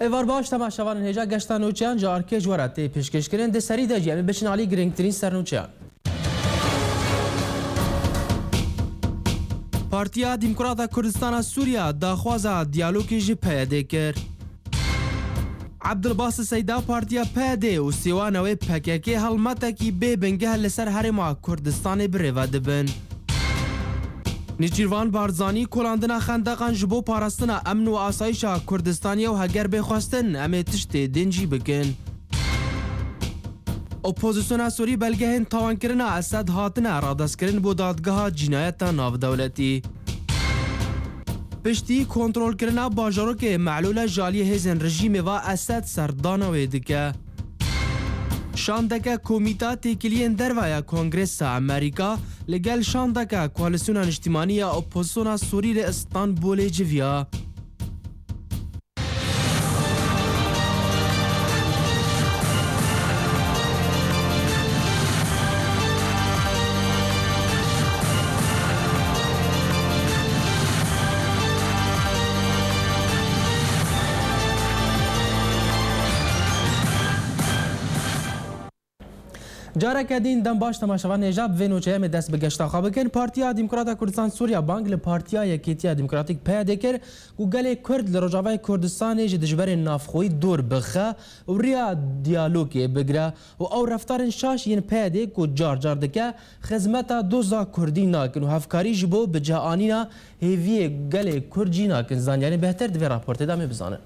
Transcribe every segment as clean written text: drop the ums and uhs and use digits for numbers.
ایوار باش تماشاوان هجا گشتن نوچیان جارکه جوراتی پیشکش کردن ده سری ده جیمی بچین علی گرینگترین سر نوچیان. پارتیا دموکراتا کردستان سوریا داخوازا دیالوگی جی پیاده کرد. عبدالباسط سیدا پارتیا پیاده و سیوانوی پکیکی هلمتکی بی بنگه لسر هرما کردستان بریوه دبن. نیچیروان بارزانی کلاندنا خندقان جبو پاراستنا امن و آسایشا کردستانی و هگر بخواستن امی تشتی دنجی بکن. اپوزیسیون سوری بلگهن تاوان کرنا اسد هاتنا رادست کرن بو دادگاه جنایت ناو دولتی. پشتی کنترول کرنا باجارو که معلول جالی هزن رژیم و اسد سردانوی دکه. شاندکه کومیتا تکیلین درویا کنگرس امریکا لگل شاندکه کوالسیون اجتماعی اپوزیسیون سوری استانبول جویا. جارا کدین دم باش تماشاوان نجاب و نوچه می دست به گشتا خواب کن پارتیا دموکراتا کردستان سوریا بانگ ل پارتیا یکیتیا دموکراتیک پیاده کر و گله کرد ل رجاوای کردستان ج دجبر نافخوی دور بخه و ریا دیالوگی بگره و او رفتار شاش ین پیاده کو جار جار دکه خدمتا دوزا کردی ناکن و هفکاری جبو بجاانینا هیوی گله کردی ناکن زانیانی بهتر دوی راپورت دامه بزانه.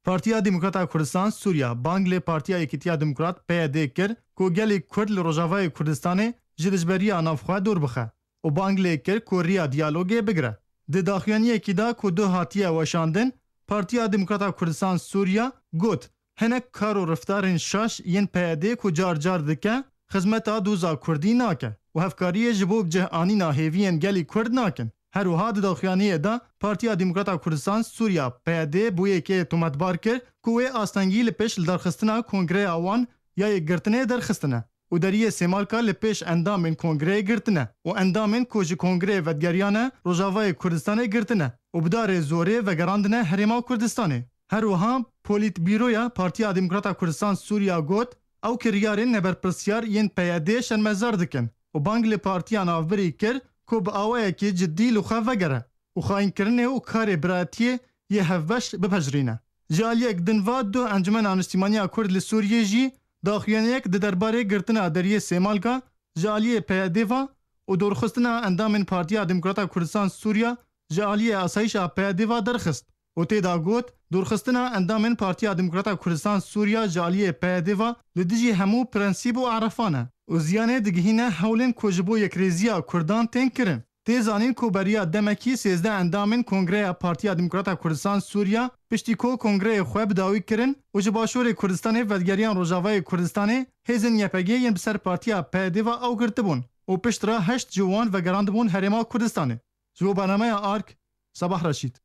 پارتیا دموکراتا کردستان سوریا بانگل پارتیا یکیتیا دموکرات پیاده کر کو گلی کرد ل روجاوای کردستان جدجبری نافخوا دور بخه و بانگل کر کو ریا دیالوگی بگره د داخیانی کیدا کو دو هاتیه وشاندن پارتیا دموکراتا کردستان سوریا گوت هنک کارو رفتارن شاش ین پیاده کو جار جار دکه خدمتا دوزا کردی ناکه و هفکاری جبوب جهانی هیوین گلی کرد ناکن هر وها د داخیانی دا پارتیا دموکراتا کردستان سوریا پیاده بویه که تومتبار کر کوه آستانگی لپش درخستنا کنگره آوان یا گرتنه درخستنه و دریه سیمالکا لپش اندامن کنگره گرتنه و اندامن کوج کنگره ودگریانه روجاوای کردستان گرتنه و بدار زوره و گراندنه هرما کردستانه هر وها پولیت بیرویا پارتیا دموکراتا کردستان سوریا گوت او کریارین نبرپرسیار ین پیاده شرمزار دکن و بانگل پارتیا نافبری کر کو با آوائه که جدی لخوا وگره و خواهین کرنه و کار براتیه یه هفوش بپجرینه. جالی اک دنواد دو انجمن آنشتیمانی کرد لسوریه جی داخیانی اک درباره گرتنه دریه سیمالکا جالی پیاده و دورخستنه اندامن پارتیا دموکراتا کردستان سوریا جالی آسایش پیاده و درخست و تیدا گوت دورخستنه اندامن پارتیا دموکراتا کردستان سوریا جالی پیاده و لدیجی همو پرنسیب و عرفانه و زیانه دگهینه حولن کوجبو یک ریزیا کردان تین کرن. تیزانین کو بریا دمکی 13 اندامن کنگره پارتیا دموکراتا کردستان سوریا پشتی کو کنگره خوب داوی کرن و جباشور کردستان ودگریان روجاوای کردستان هزن یپگی ین بسر پارتیا پیاده و او گرتبون و پشت را 8 جوان و گراندبون هرما کردستان. جو برنامه آرک صباح رشید.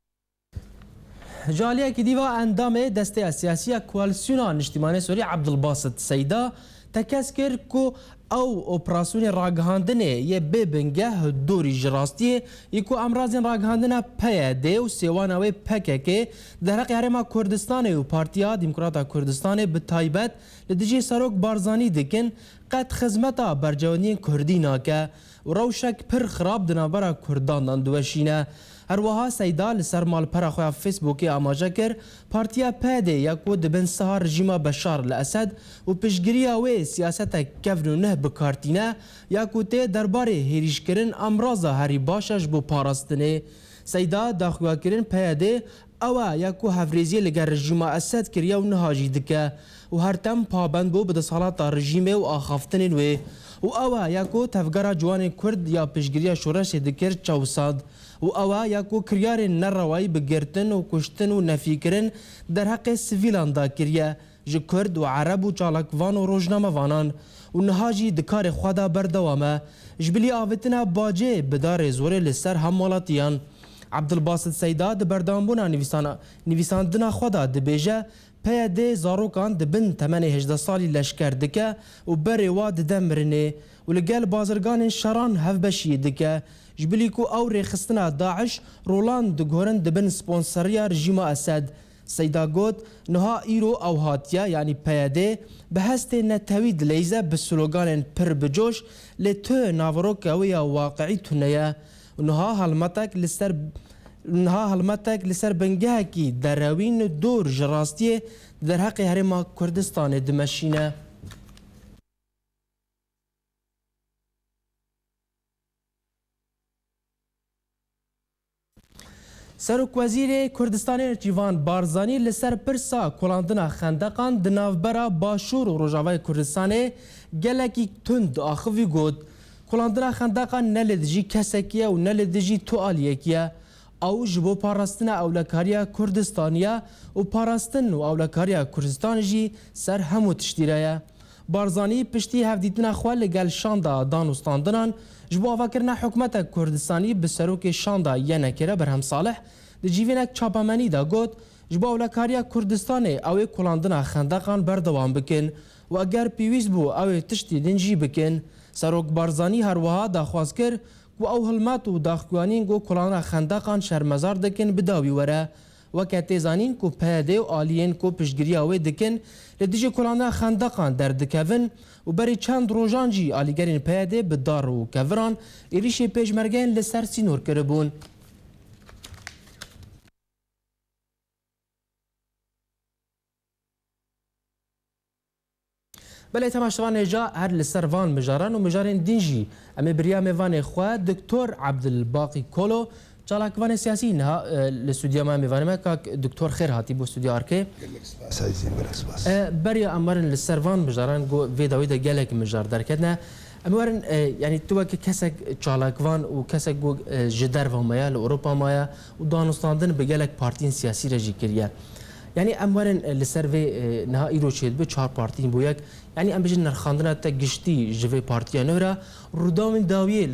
جاليه كديفا اندام دسته سياسيه كوالسيون اجتماعي سوري عبدالباسط سيدا تكسكر كو او اوبراسيون راغهاندنه يه ببنگه دوري جراستي يكو امرازن راغهاندنه پياده و سيوانوي پكك درق هرما كردستان و پارتيا ديمقراطا كردستان بتايبت لدجي سروك بارزاني دكن قد خدمتا برجواني كرديناكه و روشك پر خراب دنابرا كردان دوشينه هر وها سیدا لسر مال پر خواه فیسبوکی آماجه کر پارتیا پیده یکو دبن سها رژیم بشار الاسد و پشگیری اوی سیاست کفن و نه بکارتینه یکو تی درباره هیریش کرن امرازا هری باشش بو پاراستنه سیدا داخواه کرن پیده اوه یکو هفریزی لگر رژیم اسد کریا و نهاجی دکه و هر تم پابند بو بدسالات رژیم و آخافتن وی و اوه یکو تفگرا جوان کرد یا پشگیری شورش دکر چوساد و اوه یکو کریار نروایی بگرتن و کشتن و نفیکرن در حق سویلان دا کریه جه کرد و عرب و چالکوان و روژنامه وانان و نهاجی دکار خوادا بردوامه جبلی آوتنا باجه بدار زوره لسر همالاتیان عبدالباسط سیدا د بردامبونا نویساندنا خوادا دبیجه پیاده زاروکان دبن تمن 18 سالی لشکر دکه و بری واد دمرنه و لگل بازرگان شران هفبشی دکه جبلی کو او رخصتنا داعش رولان دگورن دبن سپونسریا رژیم اسد سیدا گوت نها ایرو او هاتیا یعنی پیاده به هست نتوید لیزه به سلوگان پر بجوش لتو ناوروک اویا واقعی تونیا نها هلمتک لسر بنگه کی دروین دور جراستیه در حق هرما کردستان دمشینه سرک وزیر کردستان جیوان بارزانی لسر پرسا کلاندنا خندقان دناوبرا باشور و روجاوای کردستان گلکی تند آخوی گود کلاندنا خندقان نلدجی کسکیه و نلدجی توالیکیه او جبو پاراستنا اولکاریا کردستانیا و پاراستن و اولکاریا کردستان جی سر همو تشتیره بارزانی پشتی هفدیتنا خواه لگل شاندا دانوستاندنان جبو آفاکرنا حکومت کردستانی به سروک شاندا یه نکره برهم صالح ده جیوینک چاپامنی دا گوت جبو اولکاریا کردستان اوی کلاندنا خندقان بردوان بکن و اگر پیویز بو اوی تشتی دنجی بکن سروک بارزانی هر وها دا خواست کر و او هلمات و داخوانین گو کلاندنا خندقان شرمزار دکن بداوی وره وکه زانین کو پیاده و آلین کو پشتگیری اوی دکن لدیج کلاندنا خندقان در دکوین و بری چند روزان جی آلیگرین پیاده به دار و کوران ایریش پیشمرگین لسر سینور کربون. بله تماشاوان جا هر لسر وان مجاران و مجارین دینجی امی بریا میوان خواه دکتور عبدالباقی کولو چالاکوان سیاسی نه لستودیا ما میوانه ما که دکتور خیر هاتی بو استودیا آرکه بریا امرن لسروان مجاران گو ویداوی دا گلک مجار در کدنه امرن یعنی تو که کسک چالاکوان و کسک گو جدر و مایا لأوروپا مایا و دانستاندن به گلک پارتین سیاسی رجی کریه یعنی امرن لسروی نه ایرو چید به چهار پارتین بو یک یعنی ام بجن نرخاندنا تا گشتی جوی پارتیا نورا رودامن داویه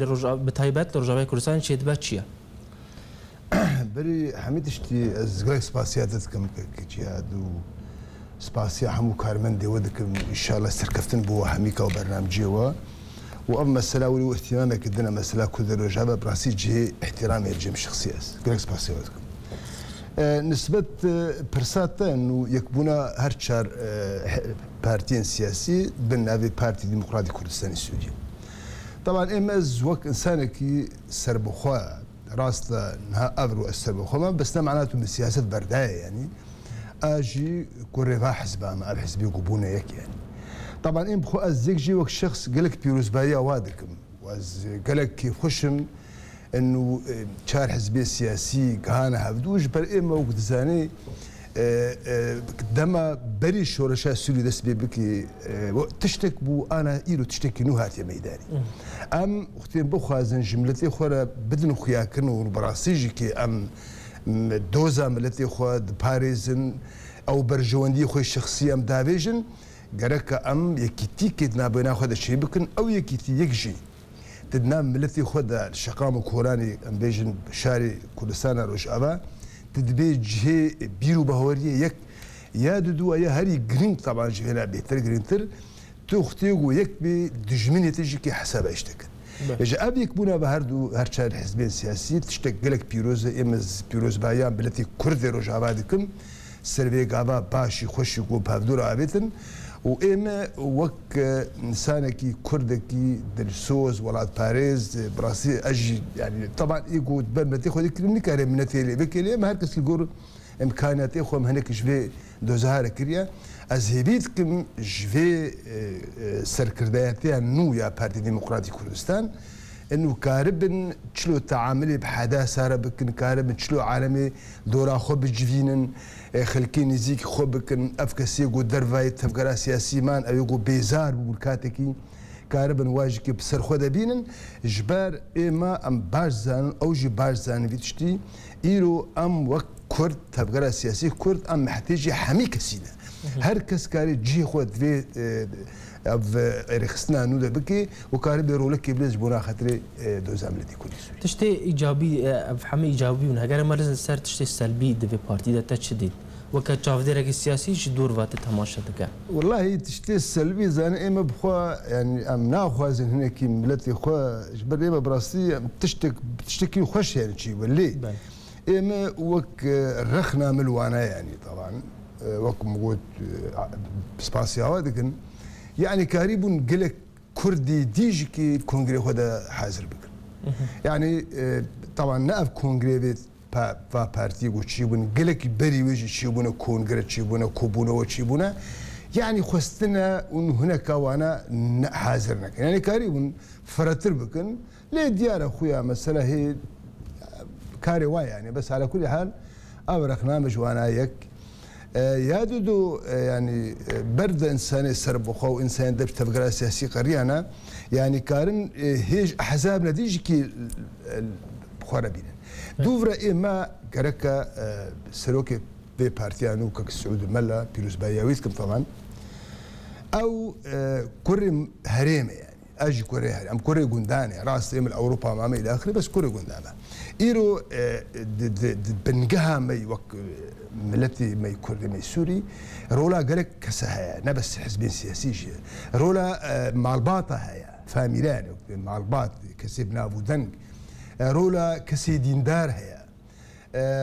به تایبت لرجاوی کردستان چید به چیه؟ بري حميدشتي زغاي سباسياتك كم كجياد و سباسيا حمو كارمن دي ودكم ان شاء الله استركفتن بو حميكا وبرنامجي واما مساله ولي اهتمامك دنا مساله كل رجابه براسي جي احترام الجيم شخصيات زغاي سباسياتكم نسبة برساتا انه يكبونا هرشار بارتين سياسي بالنافي بارتي ديمقراطي كردستان السعودي طبعا امز وك انسانكي سربخوا راستا نها افرو السربخوا بس معناته من سياسه بردايه يعني اجي كوريفا حزبه مع الحزبي يقبونا يك يعني طبعا ام بخو ازيك جي وك شخص قالك بيروز بايا وادكم واز قالك كيف خشم انه شار حزبيه سياسي كهانه هبدوش بر اما وقت زاني دما بري شورشا السوري دس بيبكي تشتك بو انا ايرو تشتكي نوهات يا ميداني ام اختين بخوازن جملتي خورا بدن خياكن وبراسيجي كي ام دوزا ملتي خو باريزن او برجواندي خو الشخصيه ام دافيجن قرك ام يكيتي كدنا بينا خد الشيء بكن او يكيتي يكجي تدنام ملتي خد الشقام كوراني ام بيجن شاري كردستان روجافا تدبيج هي بيرو بهوريه يك يا دودو يا هري جرين طبعا جهنا بيتر جرينتر تختيغو يك بدجمني تجي كي حساب اشتكن اجا ابيك بونا بهردو هرشار حزبين سياسي تشتك قالك بيروز امز بيروز بايان بلتي كرد روجافا دكم سيرفي غابا باشي خوشي كو بافدور ابيتن واما وك انسانكي كردكي درسوز ولاد باريس براسي اجي يعني طبعا يقو تبان تاخذ كلينيكا من تيلي بكلي ما هركس الجور امكانيات اخو هناك جفي دوزهار كريا ازهبيتكم جفي سركردايتي نو يا بارتي ديمقراطي كردستان انه كاربن تشلو تعاملي بحداثه ربكن كاربن تشلو عالمي دورا خو بجفينن خلكين يزيك خو بكن افكسي قو درفاي تفكرا سياسي مان او يقو بيزار بولكاتكي كاربن واجكي بسر خو دبينن جبار اما ام بارزان او جي بارزان فيتشتي ايرو ام وك كرد تفكرا سياسي كرد ام محتاجي حمي كسينه هر كس كاري جي خو في اف رخصنا نودا بكي وكارب رولك بلز بنا خاطري دوز عملتي كل شيء تشتي ايجابي افهم ايجابي من هاجر مرز سر تشتي سلبي دفي بارتي ده تشديد وكتشافدرك السياسي شدور وقت تماشا دكا والله تشتي السلبي زان اما بخوا يعني ام ناخذ هنا كي ملتي خوا جبر اما براسي تشتكي خوش يعني شي ولي إما وك رخنا ملوانا يعني طبعا وك موجود سباسيا ودكن يعني كاريبون قلك كردي ديجي كي كونغري هذا حاضر بكن يعني طبعا نقف كونغري بيت با بارتي وتشيبون قلك بري ويجي تشيبونه كونغري تشيبونه كوبونه وتشيبونه يعني خستنا ان هناك وانا حاضرنا يعني كاريبون فرتر بكن ليه ديار اخويا مساله هي كاري واي يعني بس على كل حال أورخنا مجوانا يك يا دودو يعني برد إنسان سربخو إنسان دبش تبقى سياسي قريانا يعني كارن هيج أحزاب نتيجة كي بخورة بينا دوفرا إما كركا سروكي بي بارتيانو كك السعود الملا بيروز باياويتكم طبعا أو كوري هريمة يعني أجي كوري هريمة أم كوري قنداني راس من أوروبا ما إلى آخره بس كوري قندانة إيرو بنجها مي وك ملتي مي كردي مي سوري رولا قالك كسها نبس حزبين سياسي رولا مع الباطة هيا فاميلان مع الباط كسبنا أبو دنج رولا كسي ديندار هيا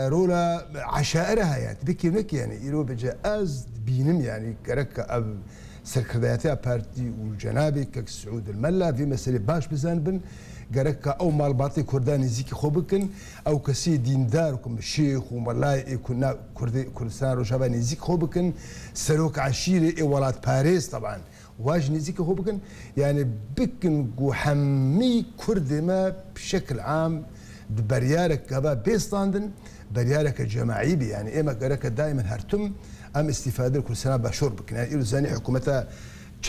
رولا عشائرها يعني تبكي نك يعني إيرو بجا أز بينم يعني كرك أب سكرتيريا بارتي والجنابي كالسعود الملا في مسألة باش بزانبن قرك أو مال باطي كرداني زيكي خوبكن أو كسي ديندار وكم الشيخ وملاي كنا كردستان روجافاني زيكي خوبكن سلوك عشيري ولات باريس طبعا واجني زيكي خوبكن يعني بكن وحمي كردي ما بشكل عام بريارك كبا بيستاندن بريارك الجماعي بي يعني إما قرك دائما هرتم أم استفادة كل سنة بشور بكن يعني إلو زاني حكومتها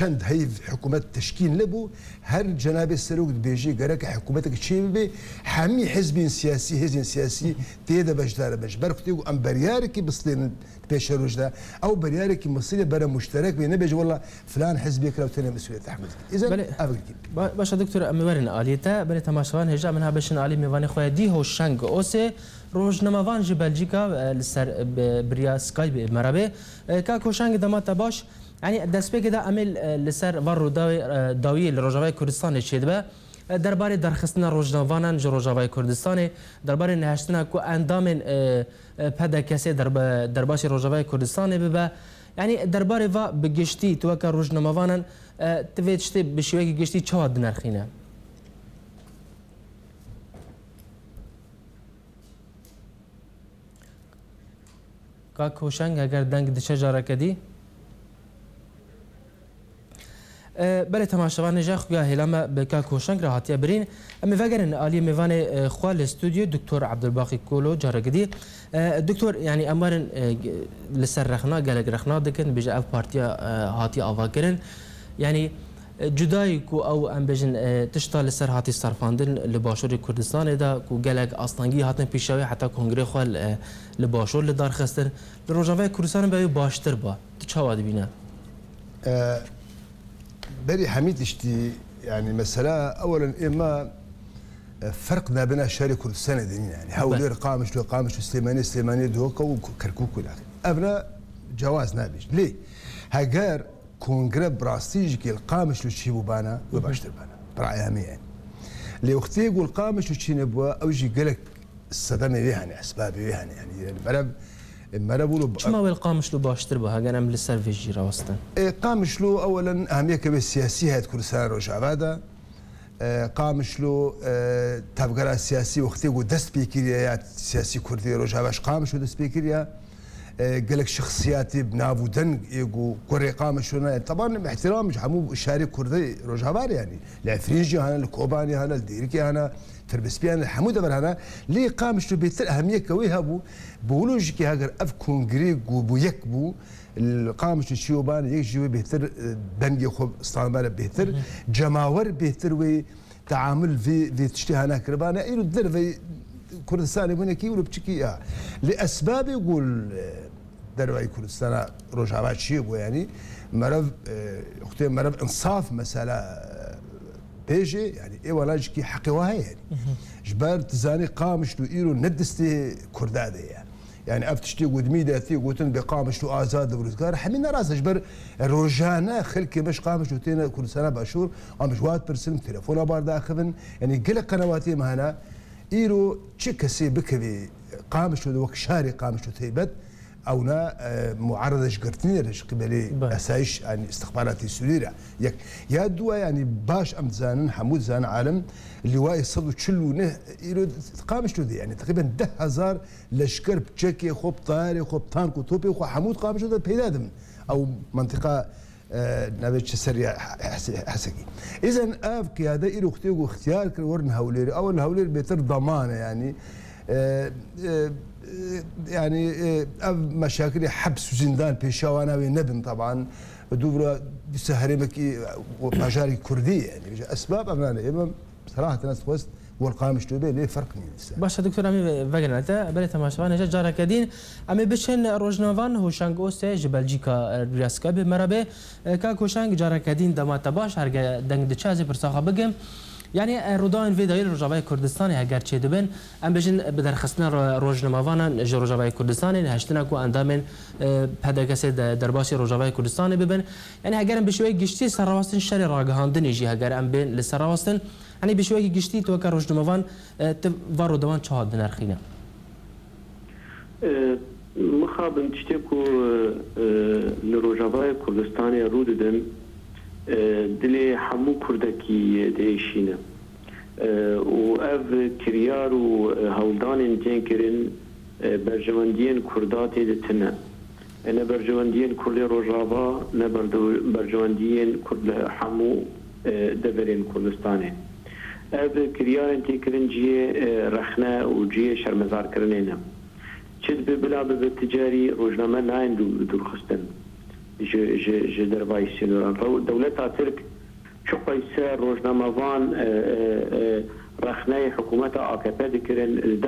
چند هي حكومات تشكيل لبو هر جناب السلوك بيجي قرك حكومتك شيء بي حمي حزب سياسي تيدا بجدار بج بركتيو ام بريارك بسلين بيشروج ده او بريارك مصير برا مشترك بين بيجي والله فلان حزب يكره وثاني مسؤوليه تحمل اذا باش دكتور امورنا اليتا بل تماشوان هجا منها بشن علي ميوان خويا دي هو شانغ اوسي روج نماوان جي بلجيكا لسر بريا سكاي مرابي كاكو شانغ دمات باش يعني دست كده عمل لسر ورو داوی لروجاوای کردستان چید به درباره درخستنا روجناوانان جروجاوای کردستان درباره نهشتنا کو اندام پدا کسی درباش روجاوای کردستان به يعني درباره و بگشتی تو که روجناوانان تویچتی بشوی گشتی چاد نرخینه کا کوشنگ اگر دنگ دچه جاره کدی بله تماشاوان نجاح خویا هلما بکا کوشنگ راحتی برین اما وگرن عالی میوان خوال استودیو دکتور عبدالباقی کولو جارگدی دکتور يعني امرن لسر رخنا قالك رخنا دكن بيجي اف بارتيا هاتي افاكرن يعني جداي كو او ام بيجن تشتا لسر هاتي صرفاندن لباشور كردستان دا كو قالك اصلانجي هاتن بيشاوي حتى كونغري خوال لباشور لدار خستن لروجاوي كردستان بيو باشتر با تشاواد بينا بري حميد اشتي يعني مسألة أولا إما فرقنا بين شاري كردستان دين يعني حاولوا قامش لو قامش سليماني دوكا وكركوك والآخر أبنا جواز نابج ليه هاجار كونغرا براستيج كي القامش لو تشيبو بانا وباشتر بانا برأي همي يعني لي وقتي يقول قامش لو تشينبوا أوجي قالك الصدمة يعني أسبابي يعني مرب شما ويل قامش له باشتر بها كان عمل السيرفيس جيرا وسطن قامش له اولا اهميه كبيره سياسيه كردستان روجافادا قامش له تبقى السياسي وقتي ودست بيكيريا سياسي كردي روجافاش قامش ودست بيكيريا قال لك شخصياتي بنافو دنق يقو كوري قامش طبعا باحترام حمو شاري كردي روجافاري يعني العفريجي هنا الكوباني هنا الديركي هنا تربسبيان حمود بر هنا لي قامش بيتر اهميه كويها بو بولوجيكي هاجر اف كونغري بو يكبو القامش الشيوبان يجي بيتر دنجي خب استعمال بيتر جماور بيتر وي تعامل في تشتي هنا كربانا يرو در في كردستان بنكي ولا بتشكي لاسباب يقول دروي كردستان روجافات شيبو يعني مرض اختي مرض انصاف مساله بيجي يعني اي ولاج كي حقوها يعني جبار تزاني قامش لو ايرو ندستي كرداده يعني افتشتي قدمي ثي قوتن بقامش لو ازاد ورزقار حمينا راس جبر روجانا خلكي باش قامش لو تينا كل سنه باشور ام جوات برسم تليفون بار داخلن يعني قل قنواتي مهنا ايرو تشكسي بكبي قامش وك شاري قامش وثيبت أونا معارضة شقرتني ليش قبلي أسايش يعني استخباراتي سوريا يا دوا يعني باش أمزان حمود زان عالم اللواء الصدو تشلو نه يرد قامش له يعني تقريبا 10,000 لشكر بتشكي خوب طاري خوب تانك وتوبي وخو حمود قامش له بينادم أو منطقة نبيش سريع حسكي إذا أف قيادة إيرو اختيار اختيار كورن هوليري أول هوليري بيتر ضمانة يعني يعني مشاكل حبس وزندان بيشاوانا ونبن طبعا دوبرا سهرمكي ومجاري كردية يعني أسباب أمانة بصراحة ناس وسط والقامش توبي ليه فرق نيسا باشا دكتور أمي فاجناتا بله تماشوان هجا جارا كدين أمي بشن روجنوان هوشانگ أوسه جبلجيكا رياسكا بمرابه كا هوشانگ جارا كدين دمات باش هرگا دنگ دچازي برساخا بگم يعني رودان في داير روجاوای كردستان هگر چه دبن ام بجن بدرخستنا روجنماوانا روجاوای كردستان هشتنا کو اندامن پدگس درباسی روجاوای كردستان ببن يعني هگر ام بشوي گشتي سراوستن شر راگهاندن جي هگر ام بين لسراوستن يعني بشوي گشتي تو کار روجنماوان وارو دوان چهاد نرخينا مخابن تشتكو لروجاوای كردستان روددن دلي حمو كردكي ديشينا و اف كريار و هولدان تنكرن برجواندين كرداتي دتنا انا برجواندين كرد روجافا نا برجواندين كرد حمو دبرين كردستاني اف كريار تنكرن جي رخنا و جي شرمزار كرنينا چد ببلا بالتجاري روجنامه ناين دور خستن ج دربای سینوران دولت ترک چو قیسر روزنامه‌وان رخنه حکومت AKP دکرن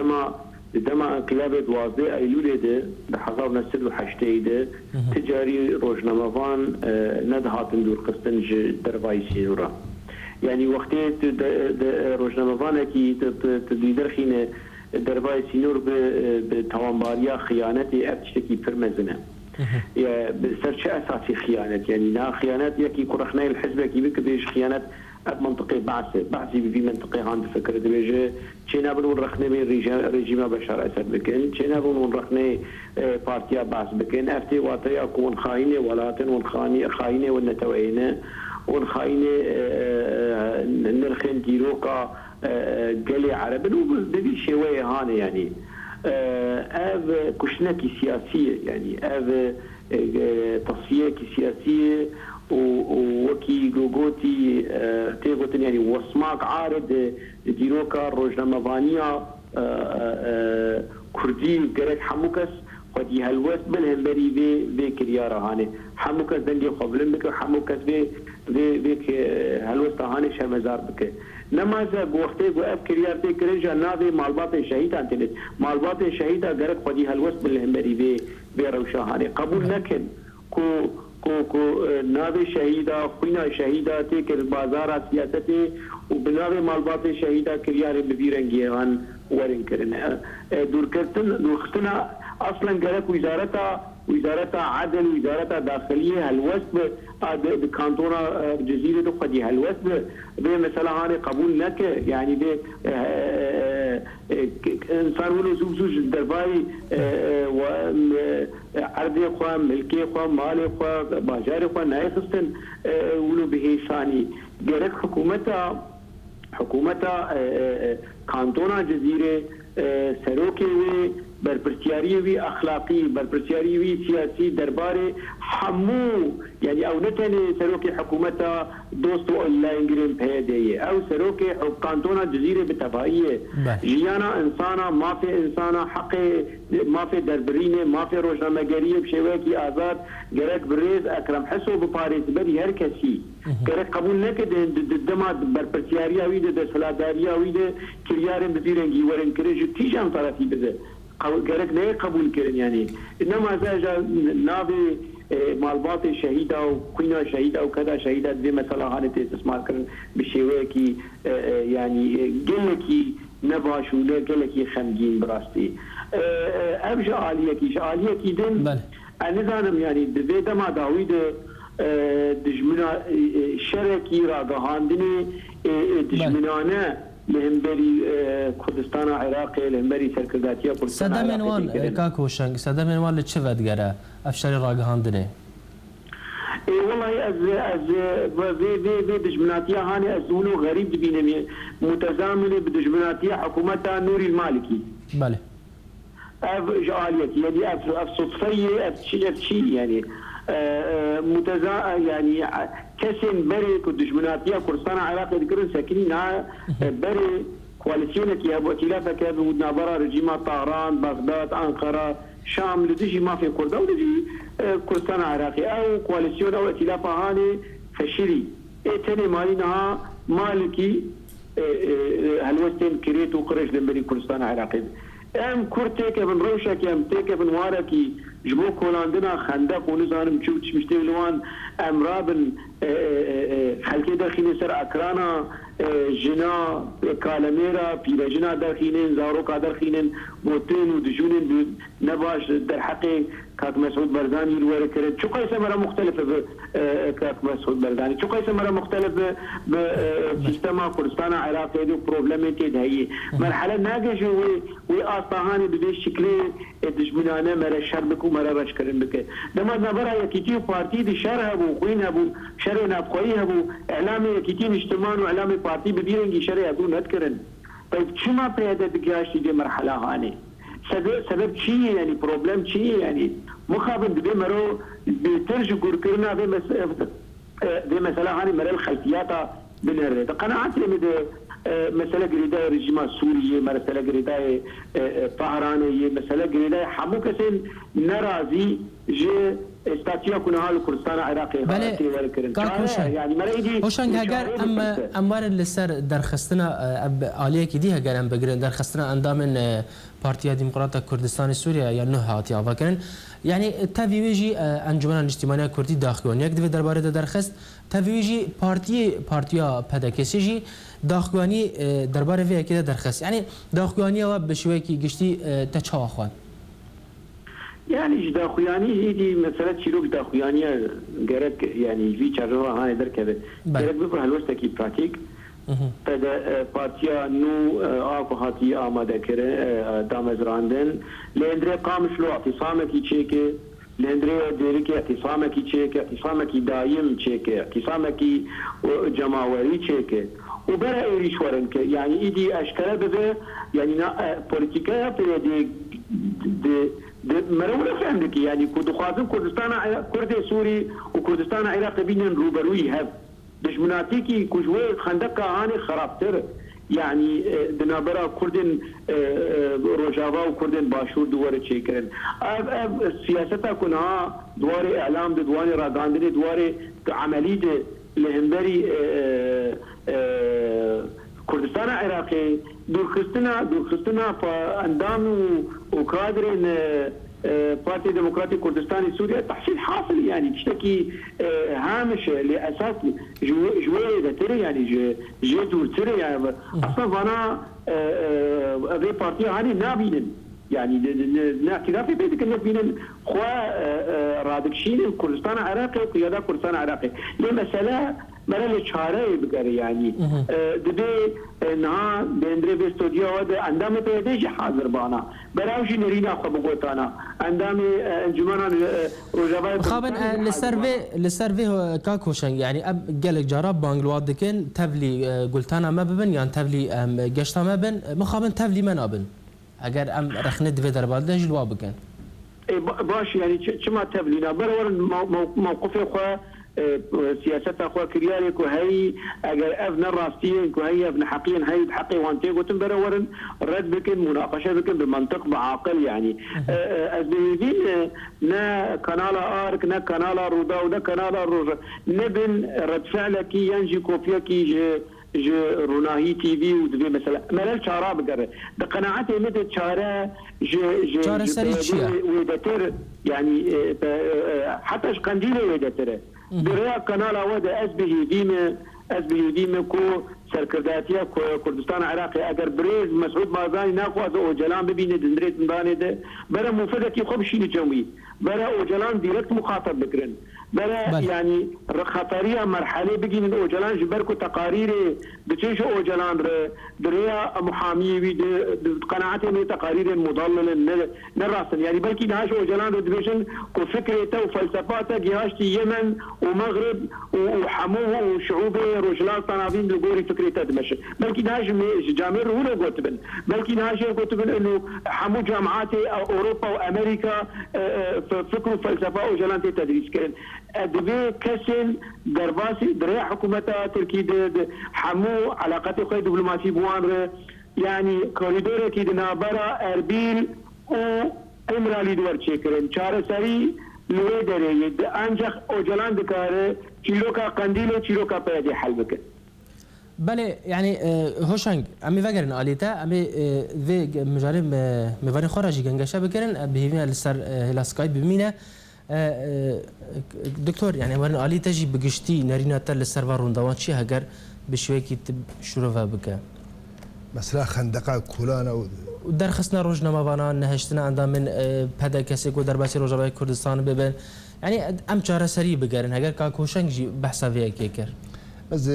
دما انقلاب 12 ایلول ده به 1908 ده تجاری روزنامه‌وان ندهاتن دور قسطن ج دربای سینوران يعني وقتی روزنامه‌وان کی تدیدر خینه دربای سینور به توانباریا خیانتی ابتشکی فرمزنه يا سرش اساسي خيانات يعني لا خيانات يكي كرخنا الحزب كي بك بيش خيانات منطقي بعثي في منطقي عند فكره بيجي تشينا بنون رخنا من ريجيم بشار اسد بكن تشينا بنون رخنا بارتيا بعث بكن افتي واطيا كون خاينه ولاتن والخاني خاينه والنتوينه والخاينه نرخن ديروكا قلي عرب بدي شويه هاني يعني اف كشنكي سياسيه يعني اف تصفيه سياسيه وكي جوجوتي تيغوتن يعني وسماك عارض ديروكا روجنامه‌وانيا كردي قريت حموكس ودي هلوس بالهمبري في كريارة هاني حموكس دندي قبل بك حموكس في هلوس هاني شرمزار بك نمازه وقتی گو اف کریارتی کرنجا ناوی مالبات شهید انتلت مالبات شهید اگر خودی هلوس بالهمبری به روشاهانه قبول نکن کو ناوی شهیدا خوینا شهیدا تی که بازار سیاستی و بناوی مالبات شهیدا کریار ببیرنگی هن ورن کرنه دور کردن اصلا گرک وزارة عدل وزارة داخلية هالوسب بكانتونا جزيرة خدي هالوسب مثلا هاني قبول نك يعني انسان ولو زوج درباي عرضي خوا ملكي خوا مالي خوا باجاري خوا ناي خستن ولو بهيشاني جرك حكومتا كانتونا جزيرة سروكي برپرسیاری وی اخلاقی برپرسیاری وی سیاسی درباره حمو يعني او نتني سروكي حكومتها دوستو اونلاين جرين بهديه او سروكي كانتونا جزيره بتبعيه جيانا انسانا ما في انسانا حق ما في دربرينه ما في روزنامه‌گری بشوكي آزاد جرك بريز اكرم حسو بباريس بري هر كسي جرك قبول نكد دما برپرسیاری وی د سلاداریا وی د كريارن بفيرنگي ورن كريج تيجان طرفي بده جرك نه قبول كرن يعني انما زاجا نابي مالبات شهيده وكوينا شهيده وكذا شهيده دي مثلا هانت استثمار كرن بشوكي يعني قلكي نباش ولا قلكي خمجين براستي ابجا عاليه دين النظام يعني بده ما داوود دجمنا شركي راغهاندني دجمنانه لهمبري كردستان عراقي لهمبري سركرداتيا كردستان سدا منوان كاكوشنگ سدا منوان لتشفت جرا افشاري راجهاندنه والله از في دجمناتيا هاني ازونو غريب دبينه متزامنه بدجمناتيا حكومتها نوري المالكي بله اف جاليتي يعني اف صدفيه اف شيء يعني يعني كسن بري كدجمناتيا كردستان عراقي ذكرن ساكنين بري كواليسيونك يا ابو ائتلافك يا ابو نابرا رجيمات طهران بغداد انقره شام لديجي ما في كرد او لديجي كردستان عراقي او كواليسيون او ائتلاف هاني فشلي تاني مالينها مالكي هلوستين كريت وقريش دمبري كردستان عراقي ام كرتك ابن روشك ام تك ابن واركي جبو كولاندنا خندق ونزانم تشوف مشتغلوان امرابن خلكي داخلين سر اكرانا جنا كالميرا بيرجنا داخلين زاروكا داخلين موتين ودجونين نباش در حقي كاك مسعود برداني الورا كرت شو قيس مرة مختلفة كاك مسعود برداني شو قيس مرة مختلفة بسيستما كردستان عراقي دو بروبلمتي هي مرحلة ناقش وآصاهاني بديش شكلي دجمنانا مرة شربك ومرة رشكرن بك لما نبرا يكيتيو بارتي دي شرها بو خوينها بو شرها نابقويها بو اعلامي يكيتين اجتماع واعلامي بارتي بديرنجي شرها دون نذكرن طيب شو ما بيهدد بقاشتي دي مرحلة هاني سبب شيء يعني بروبلم شيء يعني مخابن بدي مرو بترجو كرنا بمسألة هاني مرة الخلفيات بنهر قناعتي مد مسألة قريدة رجيم سورية مسألة قريدة طهرانية مسألة قريدة حمو كسن نرازي جه استاتيا كنا هال كردستان عراقي بله يعني مريدي هوشنگ هگر اموار لسر درخستنا عالیه کی دی هگر ام بگرن درخستنا اندام پارتیا دموکرات کردستان سوریا یا نه هاتی آوکن يعني تفویجی انجمن اجتماعی کردی داخلون یک دو درباره درخست تفویجی پارتیا پدکسیجی داخلانی درباره وی کی درخست يعني داخلانی و بشوی کی گشتی تچا خوان يعني داخوياني هي مسألة شيروك داخويانية جرك يعني في شرها هاي دركبه جرك بفرح الوستكي براتيك فدا بارتيا نو آكو هاتي آماده كره دامز راندن لندري قامش لو اعتصامك يشيكي لندري ديريك اعتصامك يشيكي اعتصامك دايم يشيكي اعتصامك جماوري يشيكي وبرا ايريش ورنك يعني ايدي اشكال بده يعني بوليتيكا دي مرونه فهمك يعني كنت خازن كردستان كردي سوري وكردستان عراقي بين روبروي هب دجمناتيكي كجوي خندقه هاني خرابتر يعني دنابرا كردن روجافا وكردن باشور دوار تشيكرن سياستها كنها دوار اعلام دوار راغاندري دوار عمليه لهمبري كردستان عراقي دورخستنا فاندام وكادرين بارتي ديمقراطي كردستاني سوريا تحصيل حاصل يعني تشتكي هامش لاساس جويه تري يعني دور تري يعني اصلا انا ابي بارتي هاني نابين يعني اعترافي بيدك نابين خوا رادكشين كردستان عراقي قياده كردستان عراقي لمساله مرل چاره بگره يعني دبي نا بندري باستوديو هذا عندما تيجي حاضر بانا براوشي نرينا خو بقوتانا عندما انجمنا روجابا خابن للسيرفي كاكوشن يعني اب قالك جرب بانجلواد دكن تبلي قلتانا ما ببن يعني تبلي قشتا ما بن مخابن تبلي من ابن اگر ام رخنت في دربال دج الوا بكن باش يعني كما تبلينا برور موقفي خو سياسات اخوة كريالي كهي اگر ابن الراستين كهي ابن حقين هي بحقي وانتي قلتم برورن رد بكن مناقشه بكن بمنطق بعقل يعني ازبيدين نا كنال ارك نا كنال رودا ونا كنال روجا نبن رد فعلك ينجي كوفيكي ج روناهي تي في ودبي مثلا ملل شارع بقرر بقناعتي متى شارع شارع سريتشيا ويدتر يعني حتى قنديله ويدتر بريا قناه ودا اسبه ديمه كو سركرداتيا كردستان عراقي اگر بريز مسعود مازاني ناخذ اوجلان ببين دندريت مبانده برا مفدكي خب شي جوي برا اوجلان ديركت مخاطب بكرن بلا يعني خطريه مرحله بقي من اوجلان جبركو تقارير بتشيش اوجلان دريا محامي قناعتي من تقارير مضلله نراسل يعني بلكي نهاش اوجلان دبيشن كو فكرته وفلسفاته جهاشتي يمن ومغرب وحموه وشعوب رجلان صنافين لقوري فكرته دمشق بلكي نهاش جامير هو قوتبن بلكي نهاش قوتبن انه حمو جامعاتي اوروبا وامريكا فكروا فلسفه اوجلان تدريس كان ادبي كسل درباسي دريا حكومتها تركي حمو علاقات خي دبلوماسي بوان يعني كوريدور كي نابرا اربيل و امرالي دور چيكرن چار سري لوي دري انجخ اوجلان دكاره چيروكا قنديل چيروكا پيدي حل بك بله يعني هوشنگ امی وگرن آلیتا امی و مجارم میوانی خارجی گنگشه بکرن بهیوین لسر هلاسکای ببینه دكتور يعني ورن آلی تجي بقشتي نرينا تل السرفر روندوان شي هجر بشوي كي شروفها بك مثلا خندقه كولانا ودرخصنا روجنا ما بنا نهشتنا عندنا من بدا كسيك ودرباسي روجا كردستان ببن يعني ام چاره سري بگرن هجر کا کوشنگ جي بحثا ويا كيكر بس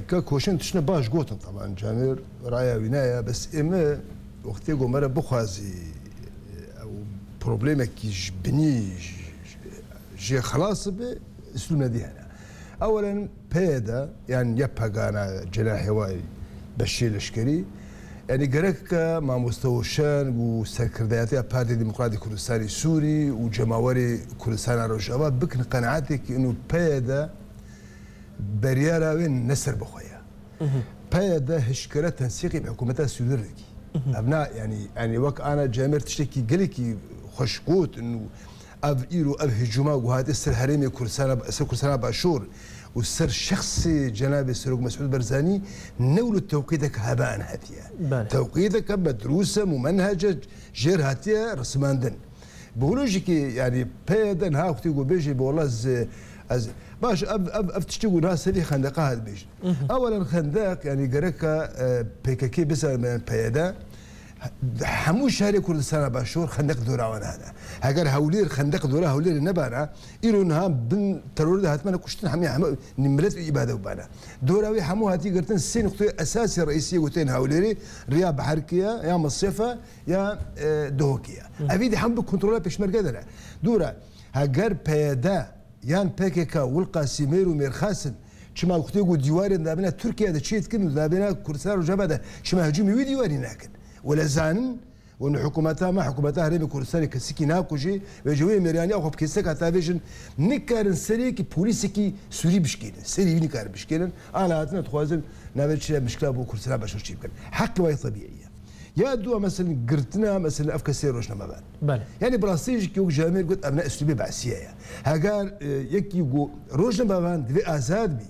كوشن تشنا باش قوتن طبعا جامير رايا وينايا بس اما وقت يقول مره بخازي او بروبليمك يجبني جي خلاص باسلوبنا دي هنا اولا بيدا يعني يبقى انا جناح هواي بشير الاشكري يعني قرك مع مستوى الشان وسكرتيريا بارتي الديمقراطي الكردستاني السوري وجماوري كردستان الرجاوات بكن قناعتك انه بيدا بريارا وين نسر بخويا بيدا هشكره تنسيقي بحكومتها السوريه ابناء يعني وقت انا جامر تشتكي قلكي خشقوت انه اب ايرو اب هجوما وهذا السر هرمي كرسانه باشور والسر شخصي جناب السروق مسعود برزاني نولوا توقيتك هباء هاتيه توقيتك مدروسه ممنهجه جير هاتيه رسماندن بولوجيكي يعني بيدن ها وقت يقول بيجي والله از باش اب تشتغل ناس اللي خندقها هذا بيجي اولا خندق يعني قركه بيككي بس من بيدا حمو شهري كردستان باشور خندق دوراوان هذا هاجر هولير خندق دورا هولير نبانا إيرونها بن ترور هاتمنا كشتن حمي نملت إبادة وبانا دوراوي حمو هاتي قرتن سين نقطة أساسية رئيسية قلتين هوليري ريا بحركية يا مصيفة يا دهوكية أبيدي حمو كنترولها بيشمر قدرة دورا هاجر بيدا يان بيكيكا والقاسمير وميرخاسن شما وقت يقول ديواري دابنا تركيا دا تشيت كن دابنا كردستان وجبهة شما هجومي ويديواري ناكن ولا زانن وان حكومتها ما حكومتها هرمي كردستان كسيكي ناكوجي وجوي ميراني او كيسك تافيجن نكارن سريكي بوليسيكي سوري بشكيلن سري نكار بشكيلن انا هاتنا تخوازن نابلش مشكله بو كردستان باش نشيب كان حق واي طبيعيه يا دو مثلا قرتنا مثلا افكاسي روشنا ما بان يعني براسيج كيو جامير قلت ابناء اسلوبي بعسيه هاقال يكي يقول روشنا ما بان دي ازاد بي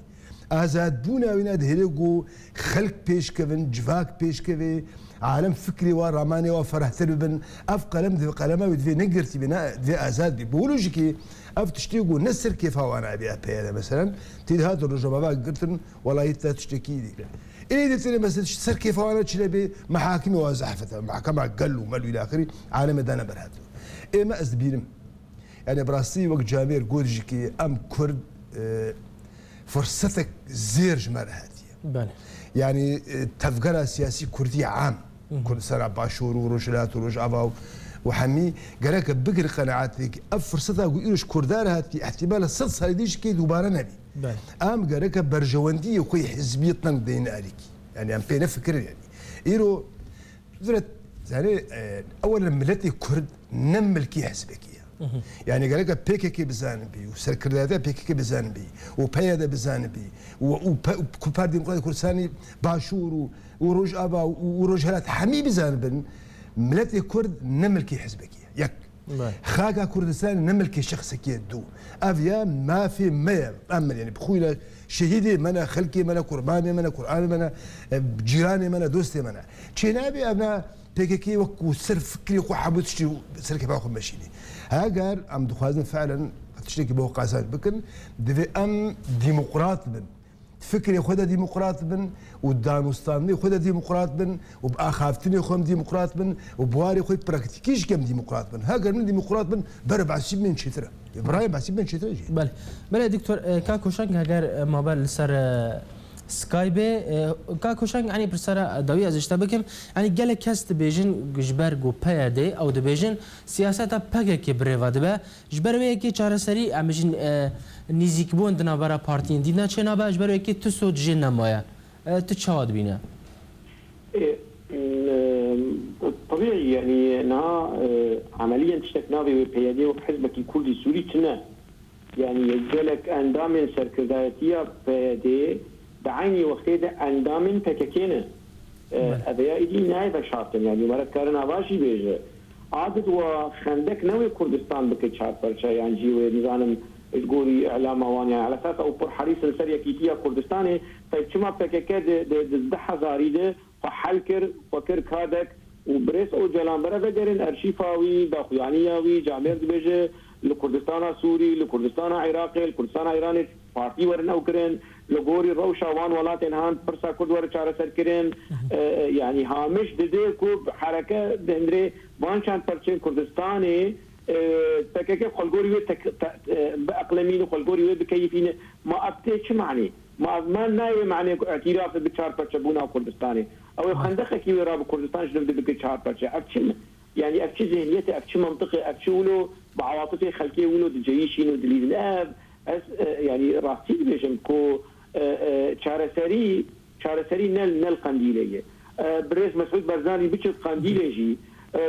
ازاد بونا ويناد هيليغو خلق بيش كفن جفاك بيش كفي عالم فكري وراماني وفرحت بن اف قلم ذي قلمه ودي نقرتي بناء ذي ازاد بيولوجيكي اف تشتيقو نسر كيف هو انا ابي ابي مثلا تي هذا الرجل ما قلت والله انت تشتكي لي ايه دي مثلا سر كيف هو انا تشلبي محاكم وزحفه محكمه قالوا مالو الى اخره عالم دانا برهاتو ايه ما ازبينم يعني براسي وقت جابير جورجيكي ام كرد فرصتك زير جمال هاتيه يعني تفكير سياسي كردي عام كردستان باشور ورجلات ورجعبا وحمي قالك بقر قناعاتك فرصتها ويروش كردار هاتي احتمال 6 سنين كي دوباره نبي ام قالك برجواندي وكي حزبيتنا دين عليك يعني ام بين فكر يعني ايرو يعني اولا ملتي كرد نملكي حزبك يعني قال لك بيكيكي بزانبي وسكرتيريا بيكيكي بزانبي وبيدا بزانبي وكوبار ديمقراطي كردستاني باشور وروج ابا وروج هلات حمي بزانبن ملتي كرد نملكي حزبك يك خاقا كردستان نملكي شخصك يدو افيا ما في ما امل يعني بخوينا شهيدي منا خلقي منا قرباني منا قراني منا جيراني منا دوستي منا تشينابي ابنا بيكيكي وكو سر فكري وكو حبوتشي سر كيف اخذ ماشيني هاجر ام دخوازن فعلا تشتكي به قاسات بكن دفي ام ديمقراط بن فكري خدا ديمقراط بن ودانوستاني خدا ديمقراط بن وباخافتني خوم ديمقراط بن وبواري خوي براكتيكيش كم ديمقراط بن هاجر من ديمقراط بن بربع سيب من شتره ابراهيم بعسيب من شتره بله دكتور كاكوشنگ هاجر ما بال سر سكايبي كاكوشنگ يعني برسرة دوية زشتا بكم يعني جل كاست بيجن جبرجو بيادي أو دبيجن سياسة باجي كبريفا دبا جبروي كي چاره سري أمجن نزيك بون دنا برا بارتين دينا چنا با جبروي كي تسود جن مايا تشاد بينا طبيعي يعني أنها عمليا تشتكنا ببيادي وبحزبك الكردي السوري تنا يعني يجلك أندام سركرداتية بيادي بعيني وقتي أندام بككينة أبيا إدي نايبة شاطن يعني مرات كارنا باشي بيجي عادت وخندك نوي كردستان بكي شاط برشا يعني جيوه نظام تقولي إعلام وان يعني على أساس أو بور حريص السرية كيتيا كردستاني طيب شما بككة دزدحة زاريدة وحلكر وكر كادك وبريس أو جلان برا بجرين أرشيفاوي داخويانياوي جامير بيجي لكردستان سوري لكردستان عراقي لكردستان إيراني بارتي ورن أو كرين لغوري روشا وان ولاتن هان برسا كرد ور چاره سر كرين يعني هامش دده کو حركه دندري وانشان پرچين كردستاني تكك خلغوري باقلمين خلغوري بكيفين ما ابتيش معني ما ناي معني اعتراف بچار پرچبونا كردستاني او خندقه كي راب كردستان جنب بك چار پرچ ابچ يعني ابچ ذهنيته ابچ منطقي ابچ ولو بعواطفي خلقيه ولو دجيشين ودليل يعني راستي بيجم كو چارەسەری نەل قەندیلەیە برێز مەسعود بەرزانی بچێت قەندیلێژی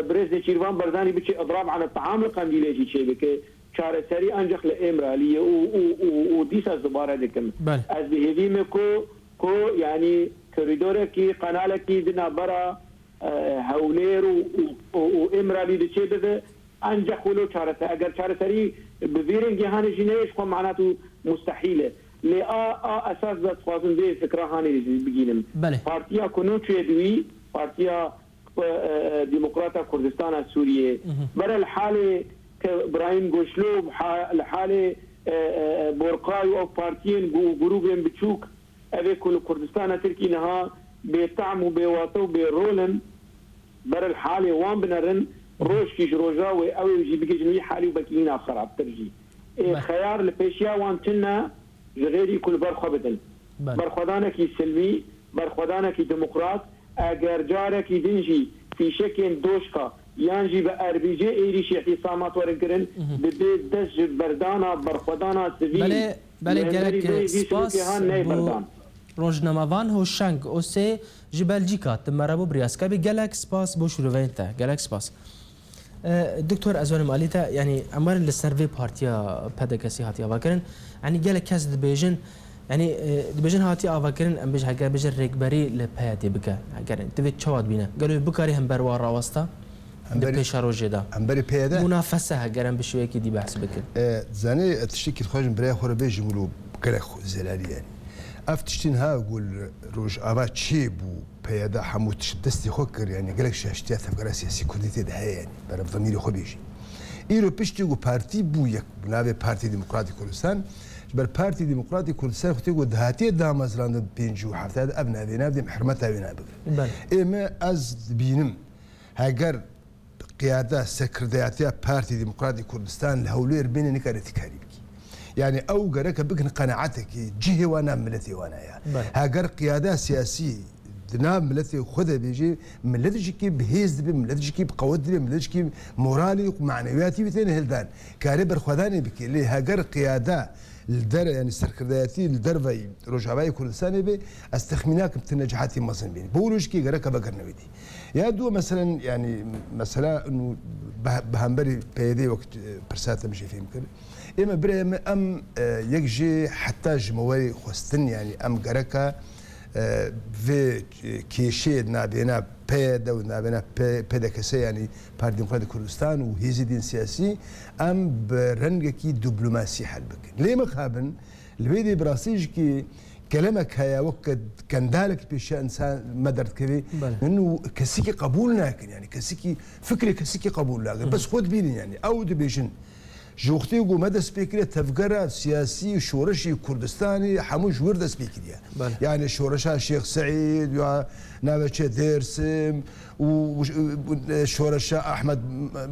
برێز نێچیروان بەرزانی بچێ ئەضراب عن الطعام قەندیلێژی چێ بکە چارەسەری ئەنجەخ لە ئێمرالیە و دیسە زبارە دەکەم ئەس بهێویمە کۆ یعنی کۆریدۆرێکی قەنالێکی دنابەرە هەولێر و ئێمرالی دەچێ ببێ ئەنجەخ ولۆ چارەسەر ئەگەر چارەسەری بڤێرن گیهانێژی نەیەش خۆ معناتو مستحیلە لي اساس بس خوازن دي فكره هاني بجينم بارتيا كونو تشيدوي بارتيا ديمقراطا كردستان السوريه برا الحاله ابراهيم غوشلو الحاله بورقاي او بارتيين جروبين بتشوك ابي كل كردستان تركي نها بيطعم وبيواطو بيرولن برا الحاله وان بنرن روش كيش روجاوي او يجي بيجي جميع حالي وبكينا خراب ترجي خيار لبيشيا وان تنا غيري كل برخبدن برخدانك سلمي برخدانك ديمقراط اگر جارك دنجي في شكل دوشكا يانجي باربيجي ايريش اعتصامات ورقرن ببيت دج بردانا برخدانا سيفيل بله جالك سپاس روزنامه‌وان هوشنگ اوسه جبلجیکا تمرابو بریاسکا بی جالك سپاس بو شروعینتا جالك سپاس دكتور أزوان ماليتا يعني أمر السيرفي بارتيا بدكسي هاتي أفكرن يعني جالك كاس دبيجن يعني دبيجن هاتي أفكرن أم بيجها جال بيجر ركبري لبياتي بكا أفكرن تبي تشواد بينا قالوا بكاري هم بروا راوستا دبيش روجدا هم بري بيادا منافسة هجرن بشوية كدي بحث بكن زاني تشتكي تخرج بري خور بيجي ملو كلخ زلالي يعني افتشتين ها اقول روج ابا تشيبو بيادا حموت دستي خوكر يعني قالك شاشتي ثقافه سياسي كرديتي ده يعني برا ضميري خو بيجي ايرو بيشتيغو بارتي بويك بنابي بارتي ديمقراطي كردستان بل بارتي ديمقراطي كردستان خوتيغو دهاتي دامزراند بينجو حتى ابنا بينا بدي محرمتها بينا بك اما از بينم هاجر قياده سكرتياتيا بارتي ديمقراطي كردستان الهولير بين نكارتي كاريبي يعني او قرك بكن قناعتك جهه وانا ملتي وانا يعني هاجر قياده سياسيه دنا ملتي خذ بيجي ملتجي بهيز ملتجي بقود ملتجي مورالي ومعنوياتي بتين هلدان كاربر خداني بك اللي هاجر قياده الدر يعني السركرداتي الدرفي رجعاي كل سنه بي استخميناك بتنجحاتي مصن بيني بقولوش كي قرك بقر نبيتي يا دو مثلا يعني مثلا انه بهمبري بيدي وقت برساته مش فيهم كده اما بريم ام يجي حتى جمواري خوستن يعني ام قركا في كيشي نابينا بيدا ونابينا بيدا كسي يعني بار ديمقراطي كردستان وهيزي دين سياسي ام برنجكي دبلوماسي حل بك ليه مخابن البيدي براسيج كي كلامك هيا وقت كان ذلك بشيء انسان ما درت كذي انه كسيكي قبول لكن يعني كسيكي فكري كسيكي قبول لكن بس خذ بيني يعني او دبيشن جوختي وقو مدى سبيكريا تفقرة سياسي شورشي كردستاني حموش ورد سبيكريا يعني شورشها الشيخ سعيد نابتشي ديرسم وشورشها أحمد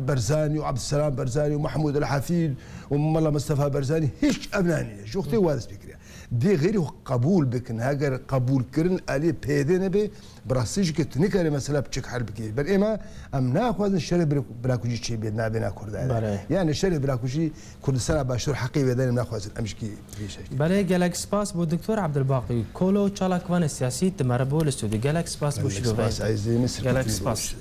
برزاني وعبد السلام برزاني ومحمود الحفيد وملا مصطفى برزاني هيش أبناني جوختي وهذا سبيكريا دي غير قبول بكن هاجر قبول كرن عليه بيدنا به براسيج كتنيكا مثلا بتشك حربكي بل إما أم ناخذ الشري براكوجي شيء بيدنا بينا كرد يعني الشري براكوجي كردستان باشور حقيقي بدنا ناخذ أمشكي في شيء برای گلکس پاس بود دکتر عبدالباقی کولو چالاکوان سیاسی تمربو الاستودیو گلکس پاس بوشیدو گلکس پاس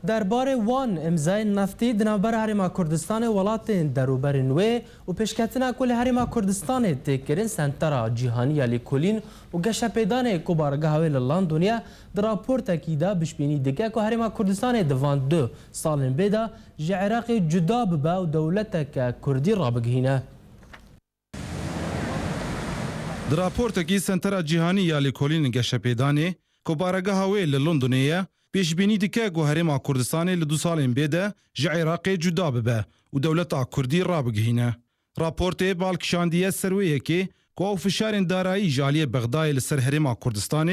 درباره وان امضای نفتی دنابر هریما کردستان ولاتین دروبر نوی و پیشکتنا کل هریما کردستان تکرین سنترا جیهانی علی کلین و گشت پیدان کوبارگاه لندنیا در راپورت اکیدا بشبینی دیگه که هریما کردستان دوان 2 سال بیدا عراق جدا ببا و دولت کردی را بگهینه. در راپورت کی سنترا جیهانی علی کلین گشت پیدان کوبارگاه لندنیا پیشبینی دیگه که هریما کردستان لدو سالین بیده جه عراق جدا ببه و دولت کردی را بگهینه. راپورت بالکشاندیه سرویه که او فشار دارایی جالی بغداد لسر هریما کردستان